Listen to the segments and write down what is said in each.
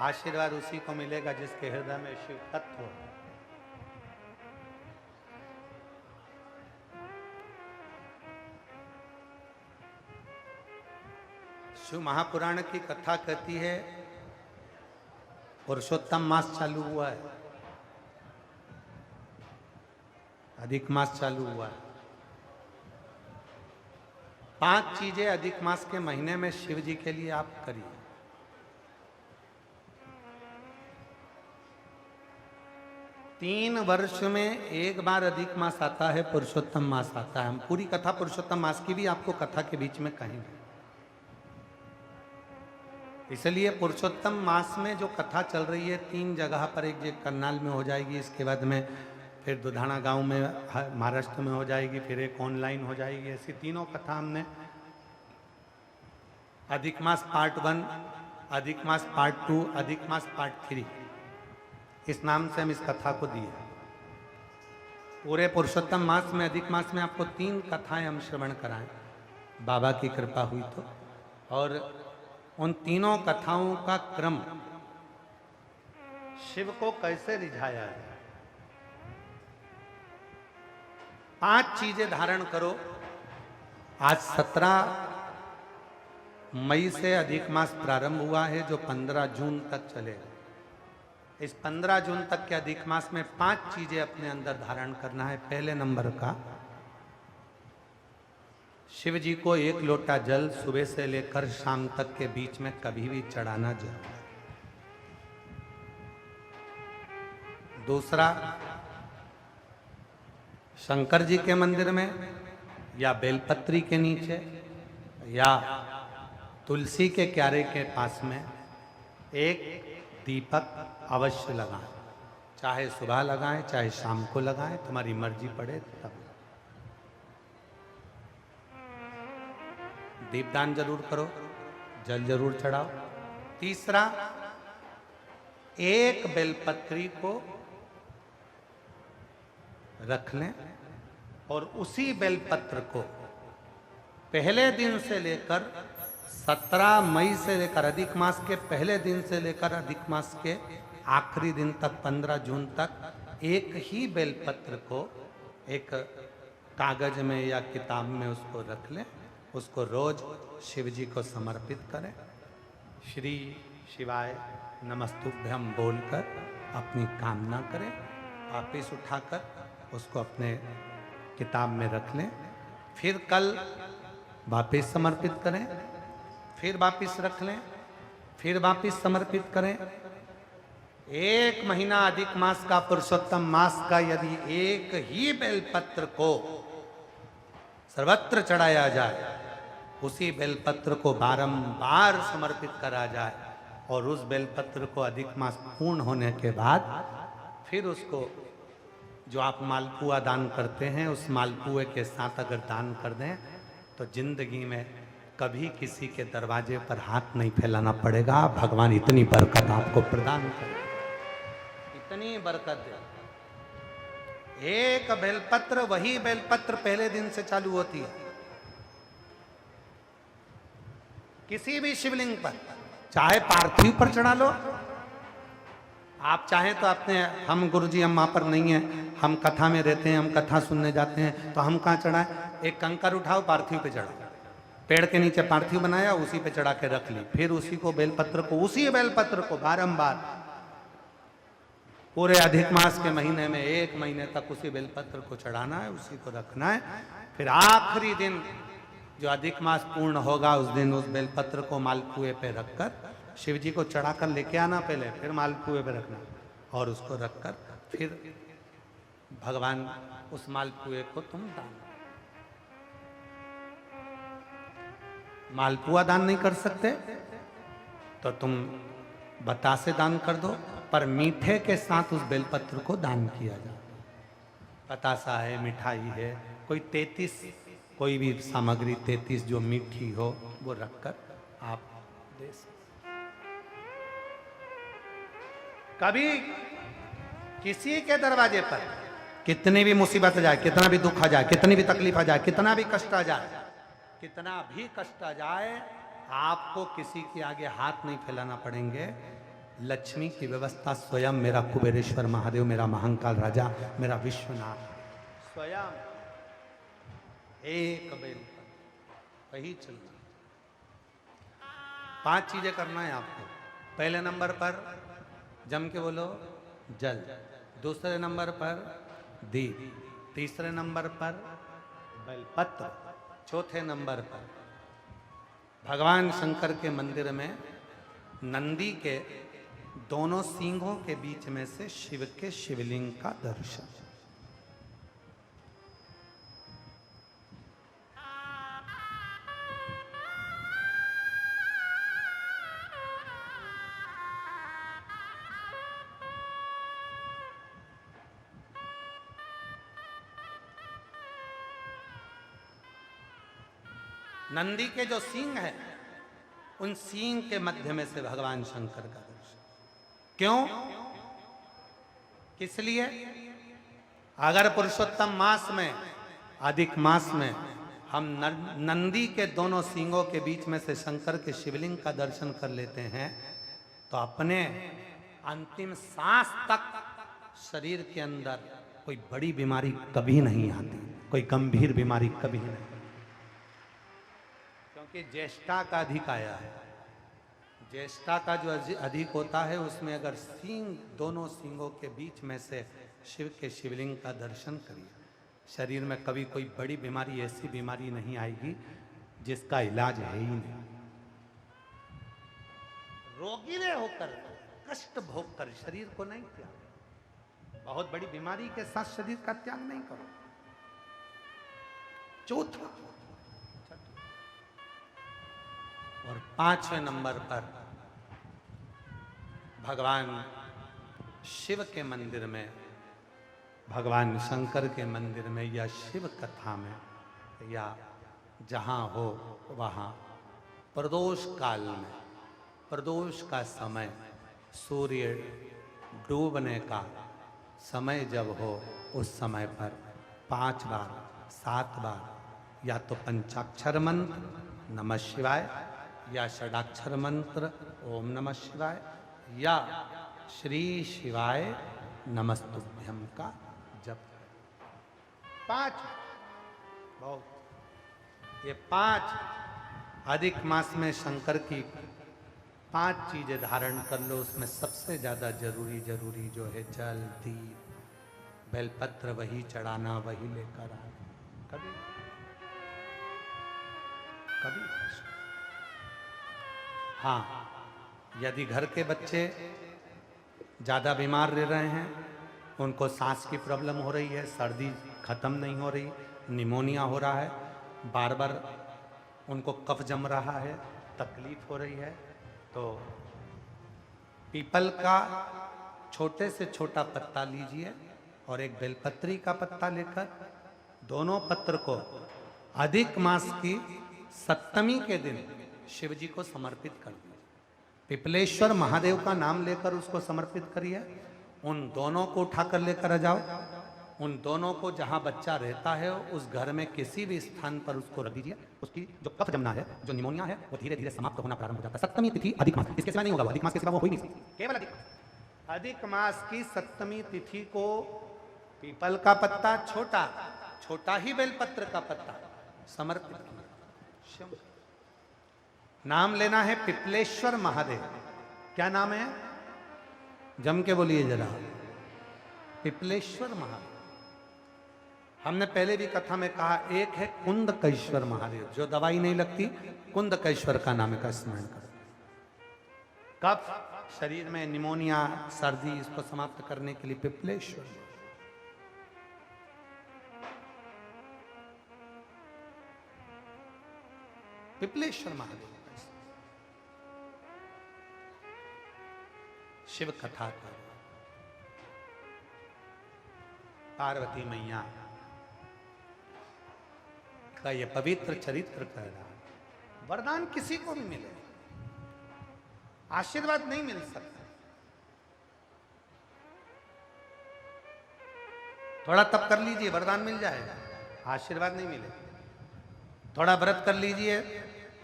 आशीर्वाद उसी को मिलेगा जिसके हृदय में शिव तत्व हो। शिव महापुराण की कथा कहती है, पुरुषोत्तम मास चालू हुआ है, अधिक मास चालू हुआ है। 5 चीजें अधिक मास के महीने में शिव जी के लिए आप करिए। तीन वर्ष में एक बार अधिक मास आता है, पुरुषोत्तम मास आता है। हम पूरी कथा पुरुषोत्तम मास की भी आपको कथा के बीच में कहेंगे। इसलिए पुरुषोत्तम मास में जो कथा चल रही है 3 जगह पर, एक जगह करनाल में हो जाएगी, इसके बाद में फिर दुधाना गांव में महाराष्ट्र में हो जाएगी, फिर एक ऑनलाइन हो जाएगी। ऐसी तीनों कथा हमने अधिक मास पार्ट 1, अधिक मास पार्ट 2, अधिक मास पार्ट 3, इस नाम से हम इस कथा को दिए। पूरे पुरुषोत्तम मास में, अधिक मास में आपको 3 कथाएं हम श्रवण कराएं, बाबा की कृपा हुई तो। और उन तीनों कथाओं का क्रम, शिव को कैसे रिझाया है। 5 चीजें धारण करो। आज 17 मई से अधिक मास प्रारंभ हुआ है, जो 15 जून तक चलेगा। इस 15 जून तक के अधिक मास में 5 चीजें अपने अंदर धारण करना है। पहले नंबर का, शिव जी को 1 लोटा जल सुबह से लेकर शाम तक के बीच में कभी भी चढ़ाना जरूर है। दूसरा, शंकर जी के मंदिर में या बेलपत्री के नीचे या तुलसी के क्यारे के पास में एक दीपक अवश्य लगाएं। चाहे सुबह लगाएं, चाहे शाम को लगाएं, तुम्हारी मर्जी पड़े तब। दीपदान जरूर करो, जल जरूर चढ़ाओ। तीसरा, एक बेलपत्री को रख लें और उसी बेलपत्र को पहले दिन से लेकर 17 मई से लेकर, अधिक मास के पहले दिन से लेकर अधिक मास के आखिरी दिन तक 15 जून तक एक ही बेलपत्र को एक कागज में या किताब में उसको रख लें। उसको रोज शिव जी को समर्पित करें। श्री शिवाय नमस्तुभ्यम बोलकर अपनी कामना करें। वापिस उठाकर उसको अपने किताब में रख लें। फिर कल वापिस समर्पित करें, फिर वापिस रख लें, फिर वापिस समर्पित करें। 1 महीना अधिक मास का, पुरुषोत्तम मास का, यदि एक ही बेलपत्र को सर्वत्र चढ़ाया जाए, उसी बेलपत्र को बारंबार समर्पित करा जाए और उस बेलपत्र को अधिक मास पूर्ण होने के बाद फिर उसको जो आप मालपुआ दान करते हैं, उस मालपुए के साथ अगर दान कर दें तो जिंदगी में कभी किसी के दरवाजे पर हाथ नहीं फैलाना पड़ेगा। भगवान इतनी बरकत आपको प्रदान करे, इतनी बरकत दे। एक बेलपत्र, वही बेलपत्र पहले दिन से चालू होती है। किसी भी शिवलिंग पर, चाहे पार्थिव पर चढ़ा लो, आप चाहें तो अपने, हम गुरुजी हम वहां पर नहीं है, हम कथा में रहते हैं, हम कथा सुनने जाते हैं, तो हम कहाँ चढ़ाएं? एक कंकर उठाओ, पार्थिव पे चढ़ाओ। पेड़ के नीचे पार्थिव बनाया, उसी पे चढ़ा के रख ली। फिर उसी को बेलपत्र को, उसी बेलपत्र को बारंबार पूरे अधिक मास के महीने में 1 महीने तक उसी बेलपत्र को चढ़ाना है, उसी को रखना है। फिर आखिरी दिन जो अधिक मास पूर्ण होगा, उस दिन उस बेलपत्र को मालपुए पे रखकर शिव जी को चढ़ाकर लेके आना पहले, फिर मालपुए पे रखना और उसको रखकर फिर भगवान उस मालपुए को तुम दान। मालपुआ दान नहीं कर सकते तो तुम बतासे दान कर दो, पर मीठे के साथ उस बेलपत्र को दान किया जाए। बतासा है, मिठाई है, कोई 33 कोई भी सामग्री 33 जो मीठी हो वो रखकर आप दे सकते। कभी किसी के दरवाजे पर कितनी भी मुसीबत आ जाए, कितना भी दुख आ जाए, कितनी भी तकलीफ आ जाए, कितना भी कष्ट आ जाए, कितना भी कष्ट आ जाए, आपको किसी के आगे हाथ नहीं फैलाना पड़ेंगे। लक्ष्मी की व्यवस्था स्वयं मेरा कुबेरेश्वर महादेव, मेरा महाकाल राजा, मेरा विश्वनाथ स्वयं एक बेलपत्र वही चलना। 5 चीजें करना है आपको। पहले नंबर पर जम के बोलो जल, दूसरे नंबर पर दीप, तीसरे नंबर पर बेलपत्र, चौथे नंबर पर भगवान शंकर के मंदिर में नंदी के दोनों सींगों के बीच में से शिव के शिवलिंग का दर्शन। नंदी के जो सींग है, उन सींग के मध्य में से भगवान शंकर का दर्शन। क्यों? किस लिए? अगर पुरुषोत्तम मास में, अधिक मास में हम नंदी के दोनों सींगों के बीच में से शंकर के शिवलिंग का दर्शन कर लेते हैं तो अपने अंतिम सांस तक शरीर के अंदर कोई बड़ी बीमारी कभी नहीं आती, कोई गंभीर बीमारी कभी नहीं, क्योंकि ज्येष्ठा का अधिक आया है। ज्येष्ठा का जो अधिक होता है उसमें अगर सींग, दोनों सींगों के बीच में से शिव के शिवलिंग का दर्शन करिए, शरीर में कभी कोई बड़ी बीमारी, ऐसी बीमारी नहीं आएगी जिसका इलाज है ही नहीं। रोगीले होकर, कष्ट भोग कर शरीर को नहीं त्याग, बहुत बड़ी बीमारी के साथ शरीर का त्याग नहीं करो। चौथा और 5वें नंबर पर भगवान शिव के मंदिर में, भगवान शंकर के मंदिर में या शिव कथा में या जहाँ हो वहाँ प्रदोष काल में, प्रदोष का समय, सूर्य डूबने का समय जब हो उस समय पर 5 बार 7 बार या तो पंचाक्षर मंत्र नमः शिवाय या षडाक्षर मंत्र ओम नमः शिवाय या श्री शिवाय नमस्तुभ्यम का जप। 5 बहुत, ये 5 अधिक मास में शंकर की 5 चीजें धारण कर लो। उसमें सबसे ज्यादा जरूरी जो है जल, दीप, बेलपत्र वही चढ़ाना, वही लेकर आना। कभी कभी हाँ, यदि घर के बच्चे ज़्यादा बीमार रह रहे हैं, उनको सांस की प्रॉब्लम हो रही है, सर्दी खत्म नहीं हो रही, निमोनिया हो रहा है, बार बार उनको कफ जम रहा है, तकलीफ हो रही है, तो पीपल का छोटे से छोटा पत्ता लीजिए और एक बेलपत्री का पत्ता लेकर दोनों पत्र को अधिक मास की 7वीं के दिन शिव जी को समर्पित कर दिए। पिपलेश्वर महादेव का नाम लेकर उसको समर्पित करिए। उन दोनों को उठाकर लेकर आ जाओ। उन दोनों को जहां बच्चा रहता है उस घर में किसी भी स्थान पर उसको रख दीजिए। उसकी जो कफ जमना है, जो निमोनिया है, वो धीरे धीरे समाप्त होना प्रारंभ हो जाता है। 7वीं तिथि अधिक मास, इसके सिवा नहीं होगा। अधिक मास के सिवा वो हो ही नहीं, केवल अधिक मास की 7वीं तिथि को पीपल का पत्ता, छोटा ही बेलपत्र का पत्ता समर्पित किया। नाम लेना है पिपलेश्वर महादेव। क्या नाम है? जम के बोलिए जरा, पिपलेश्वर महादेव। हमने पहले भी कथा में कहा, एक है कुंदकेश्वर महादेव, जो दवाई नहीं लगती, कुंदकेश्वर का नाम का स्मरण करो। कफ, शरीर में निमोनिया, सर्दी, इसको समाप्त करने के लिए पिपलेश्वर, पिपलेश्वर महादेव। शिव कथा का पार्वती मैया का यह पवित्र चरित्र कह रहा है। वरदान किसी को भी मिले, आशीर्वाद नहीं मिल सकता। थोड़ा तप कर लीजिए, वरदान मिल जाएगा, आशीर्वाद नहीं मिले। थोड़ा व्रत कर लीजिए,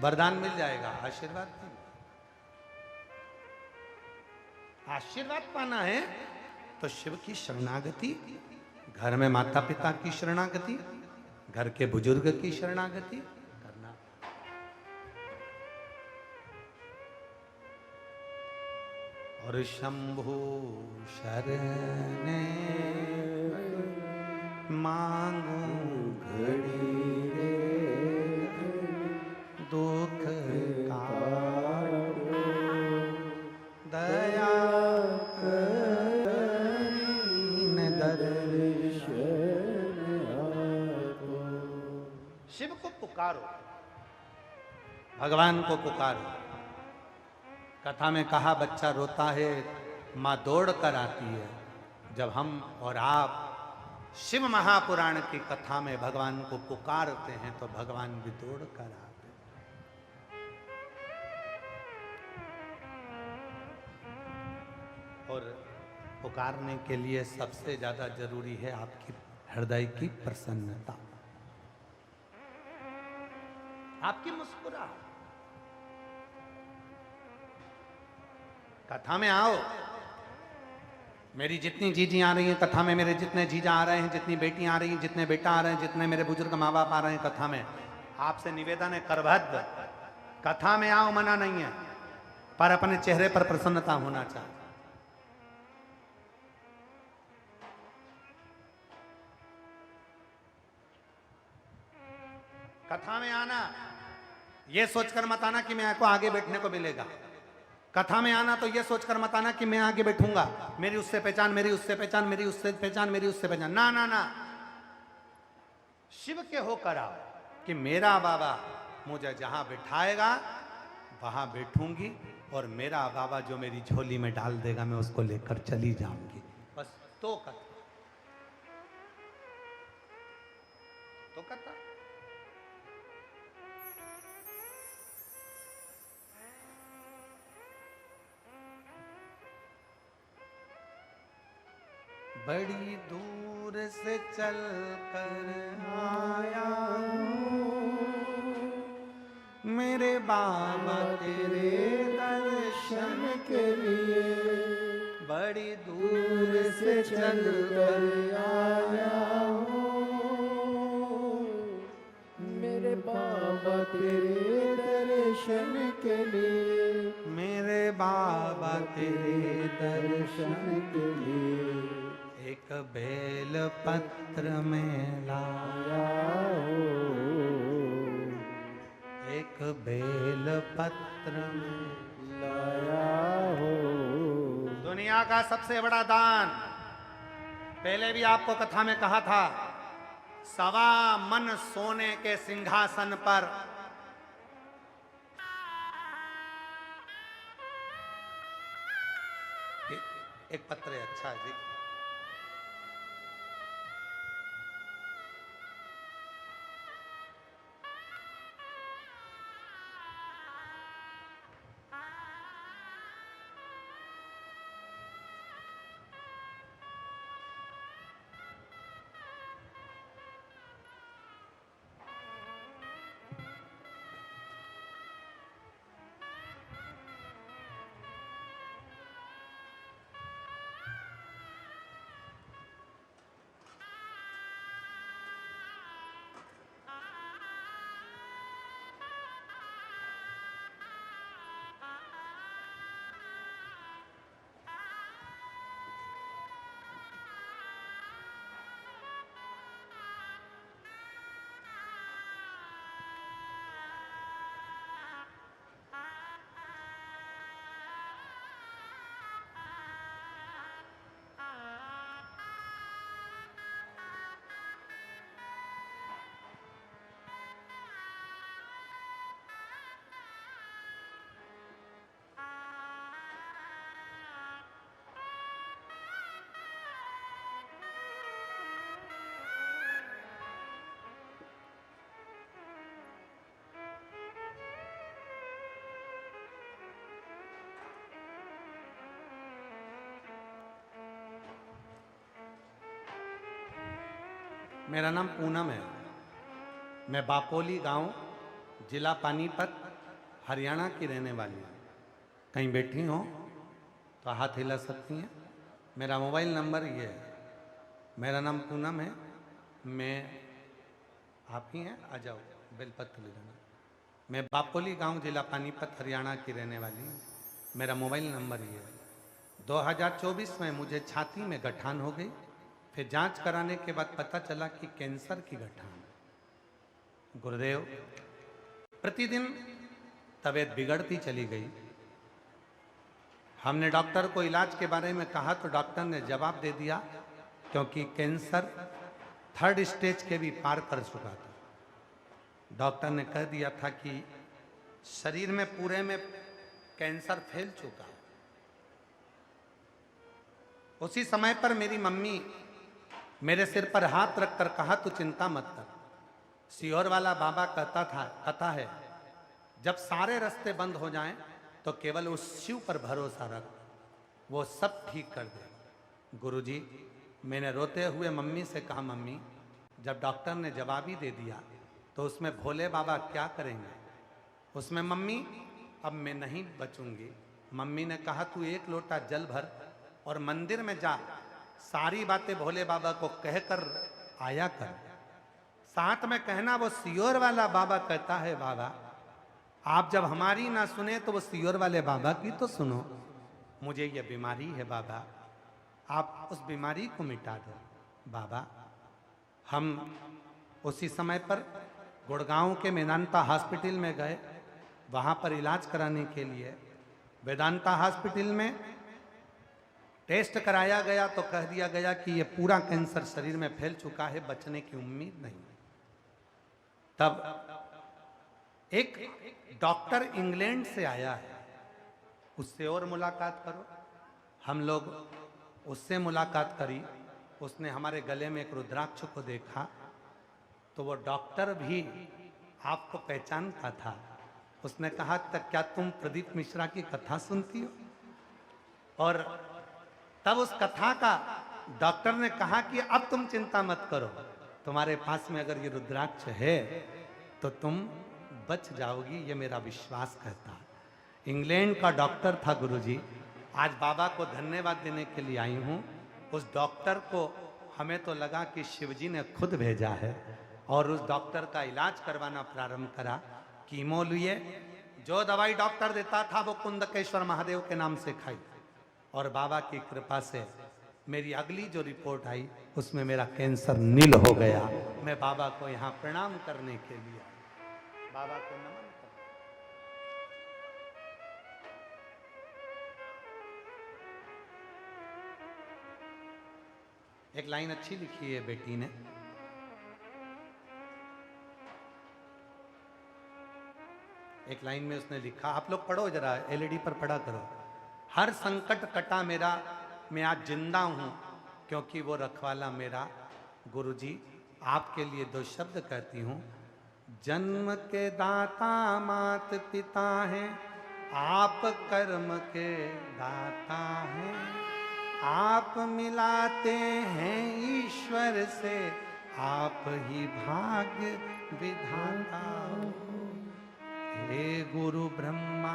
वरदान मिल जाएगा, आशीर्वाद नहीं। आशीर्वाद पाना है तो शिव की शरणागति, घर में माता पिता की शरणागति, घर के बुजुर्ग की शरणागति करना। और शंभु शरण मांगू घड़ी दुख काटो, दया करीन दर्शन आपो। शिव को पुकारो, भगवान को पुकारो। कथा में कहा बच्चा रोता है, माँ दौड़ कर आती है। जब हम और आप शिव महापुराण की कथा में भगवान को पुकारते हैं तो भगवान भी दौड़ कर आते हैं। और पुकारने के लिए सबसे ज्यादा जरूरी है आपकी हृदय की प्रसन्नता, आपकी मुस्कुराहट। कथा में आओ, मेरी जितनी जीजी आ रही हैं कथा में, मेरे जितने जीजा आ रहे हैं, जितनी बेटियां आ रही हैं, जितने बेटा आ रहे हैं, जितने मेरे बुजुर्ग माँ बाप आ रहे हैं कथा में, आपसे निवेदन है करभद्र, कथा में आओ, मना नहीं है, पर अपने चेहरे पर प्रसन्नता होना चाहिए। कथा में आना ये सोचकर मत आना कि मैं आपको आगे बैठने को मिलेगा। कथा में आना तो ये सोचकर मत आना कि मैं आगे बैठूंगा, मेरी उससे पहचान, मेरी उससे पहचान, मेरी उससे पहचान, मेरी उससे पहचान। ना ना ना, शिव के होकर आओ कि मेरा बाबा मुझे जहां बिठाएगा वहां बैठूंगी, और मेरा बाबा जो मेरी झोली में डाल देगा मैं उसको लेकर चली जाऊंगी। बस तो कथा, तो कथा। बड़ी दूर से चल कर आया मेरे बाबा तेरे दर्शन के लिए। बड़ी दूर से चल कर आया मेरे बाबा तेरे दर्शन के लिए। मेरे बाबा तेरे दर्शन के लिए एक बेल पत्र में लाया हो, एक बेल पत्र में लाया हो। दुनिया का सबसे बड़ा दान, पहले भी आपको कथा में कहा था, 1.25 मन सोने के सिंहासन पर एक पत्र है, अच्छा है जी। मेरा नाम पूनम है, मैं बापोली गांव, जिला पानीपत, हरियाणा की रहने वाली हूँ। कहीं बैठी हो तो हाथ हिला सकती हैं। मेरा मोबाइल नंबर ये है। मेरा नाम पूनम है। मैं आप ही हैं, आ जाओ बेलपत्र ले लेना। मैं बापोली गांव, जिला पानीपत, हरियाणा की रहने वाली हूँ। मेरा मोबाइल नंबर ये है। 2024 में मुझे छाती में गठान हो गई। फिर जांच कराने के बाद पता चला कि कैंसर की गठान है। गुरुदेव, प्रतिदिन तबीयत बिगड़ती चली गई। हमने डॉक्टर को इलाज के बारे में कहा तो डॉक्टर ने जवाब दे दिया, क्योंकि कैंसर 3rd स्टेज के भी पार कर चुका था। डॉक्टर ने कह दिया था कि शरीर में पूरे में कैंसर फैल चुका है। उसी समय पर मेरी मम्मी मेरे सिर पर हाथ रखकर कहा, तू चिंता मत कर। सीहोर वाला बाबा कहता है, जब सारे रास्ते बंद हो जाएं तो केवल उस शिव पर भरोसा रख, वो सब ठीक कर दे। गुरुजी, मैंने रोते हुए मम्मी से कहा, मम्मी जब डॉक्टर ने जवाब ही दे दिया तो उसमें भोले बाबा क्या करेंगे? उसमें मम्मी अब मैं नहीं बचूंगी। मम्मी ने कहा, तू 1 लोटा जल भर और मंदिर में जा, सारी बातें भोले बाबा को कहकर आया कर। साथ में कहना, वो सीहोर वाला बाबा कहता है, बाबा आप जब हमारी ना सुने तो वो सीहोर वाले बाबा की तो सुनो। मुझे ये बीमारी है बाबा, आप उस बीमारी को मिटा दो। बाबा, हम उसी समय पर गुड़गांव के वेदांता हॉस्पिटल में गए, वहाँ पर इलाज कराने के लिए। वेदांता हॉस्पिटल में टेस्ट कराया गया तो कह दिया गया कि ये पूरा कैंसर शरीर में फैल चुका है, बचने की उम्मीद नहीं। तब एक डॉक्टर इंग्लैंड से आया है, उससे और मुलाकात करो। हम लोग उससे मुलाकात करी। उसने हमारे गले में एक रुद्राक्ष को देखा तो वो डॉक्टर भी आपको पहचानता था। उसने कहा, तक क्या तुम प्रदीप मिश्रा की कथा सुनती हो? और तब उस कथा का डॉक्टर ने कहा कि अब तुम चिंता मत करो, तुम्हारे पास में अगर ये रुद्राक्ष है तो तुम बच जाओगी, ये मेरा विश्वास कहता है। इंग्लैंड का डॉक्टर था गुरुजी। आज बाबा को धन्यवाद देने के लिए आई हूँ। उस डॉक्टर को हमें तो लगा कि शिवजी ने खुद भेजा है, और उस डॉक्टर का इलाज करवाना प्रारंभ करा। कीमो लिए, जो दवाई डॉक्टर देता था वो कुंदकेश्वर महादेव के नाम से खाई, और बाबा की कृपा से मेरी अगली जो रिपोर्ट आई उसमें मेरा कैंसर नील हो गया। मैं बाबा को यहाँ प्रणाम करने के लिए, बाबा को नमन कर। एक लाइन अच्छी लिखी है बेटी ने, एक लाइन में उसने लिखा, आप लोग पढ़ो जरा, एलईडी पर पढ़ा करो। हर संकट कटा मेरा, मैं आज जिंदा हूं क्योंकि वो रखवाला मेरा। गुरुजी, आपके लिए 2 शब्द कहती हूं। जन्म के दाता मात पिता हैं, आप कर्म के दाता हैं। आप मिलाते हैं ईश्वर से, आप ही भाग्य विधाता हो। हे गुरु ब्रह्मा,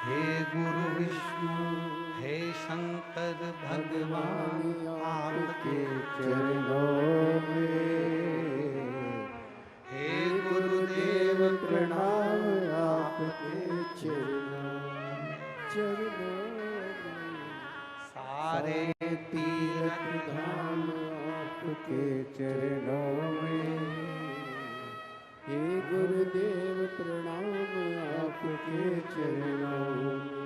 हे गुरु विष्णु, हे शंकर भगवान, आपके चरणों में हे गुरुदेव प्रणाम, आपके चरणों में सारे तीर्थ धाम आपके चरणों में। हे गुरुदेव प्रणाम, आपके चरणों में।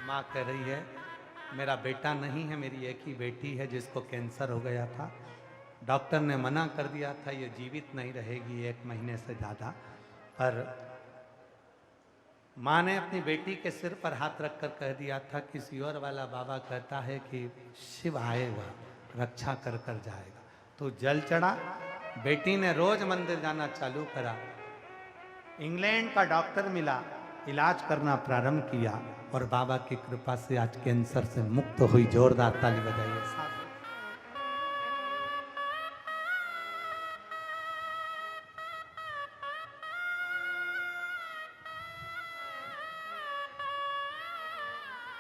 माँ कह रही है, मेरा बेटा नहीं है, मेरी एक ही बेटी है जिसको कैंसर हो गया था। डॉक्टर ने मना कर दिया था, ये जीवित नहीं रहेगी 1 महीने से ज़्यादा। पर माँ ने अपनी बेटी के सिर पर हाथ रखकर कह दिया था कि सीहोर वाला बाबा कहता है कि शिव आएगा, रक्षा कर कर जाएगा। तो जल चढ़ा। बेटी ने रोज मंदिर जाना चालू करा। इंग्लैंड का डॉक्टर मिला, इलाज करना प्रारंभ किया और बाबा की कृपा से आज कैंसर से मुक्त हुई। जोरदार ताली बजाइए साथ।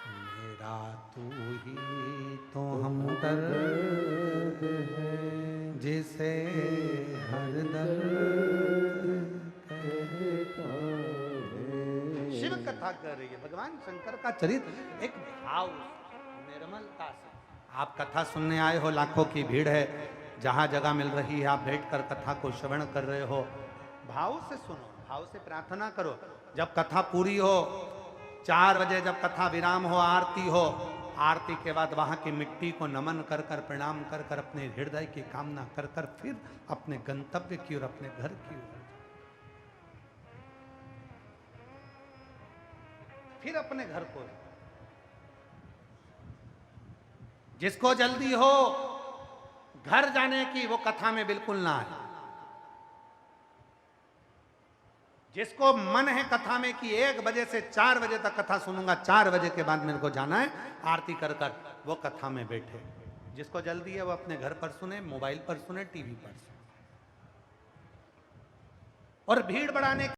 मेरा तू ही तो हमदर्द है, जिसे हर दर्द कहता है। शिव कथा कर रही है, भगवान शंकर का चरित्र एक भाव निर्मलता से। आप कथा सुनने आए हो, लाखों की भीड़ है, जहां जगह मिल रही है आप बैठकर कथा को श्रवण कर रहे हो, भाव से सुनो, भाव से प्रार्थना करो। जब कथा पूरी हो, 4 बजे जब कथा विराम हो, आरती हो, आरती के बाद वहां की मिट्टी को नमन कर कर, प्रणाम कर कर, अपने हृदय की कामना कर कर फिर अपने गंतव्य की ओर, अपने घर की ओर, फिर अपने घर को। जिसको जल्दी हो घर जाने की, वो कथा में बिल्कुल ना आए। जिसको मन है कथा में कि 1 बजे से 4 बजे तक कथा सुनूंगा, 4 बजे के बाद मेरे को जाना है आरती कर कर, वो कथा में बैठे। जिसको जल्दी है वो अपने घर पर सुने, मोबाइल पर सुने, टीवी पर सुने। और भीड़ बढ़ाने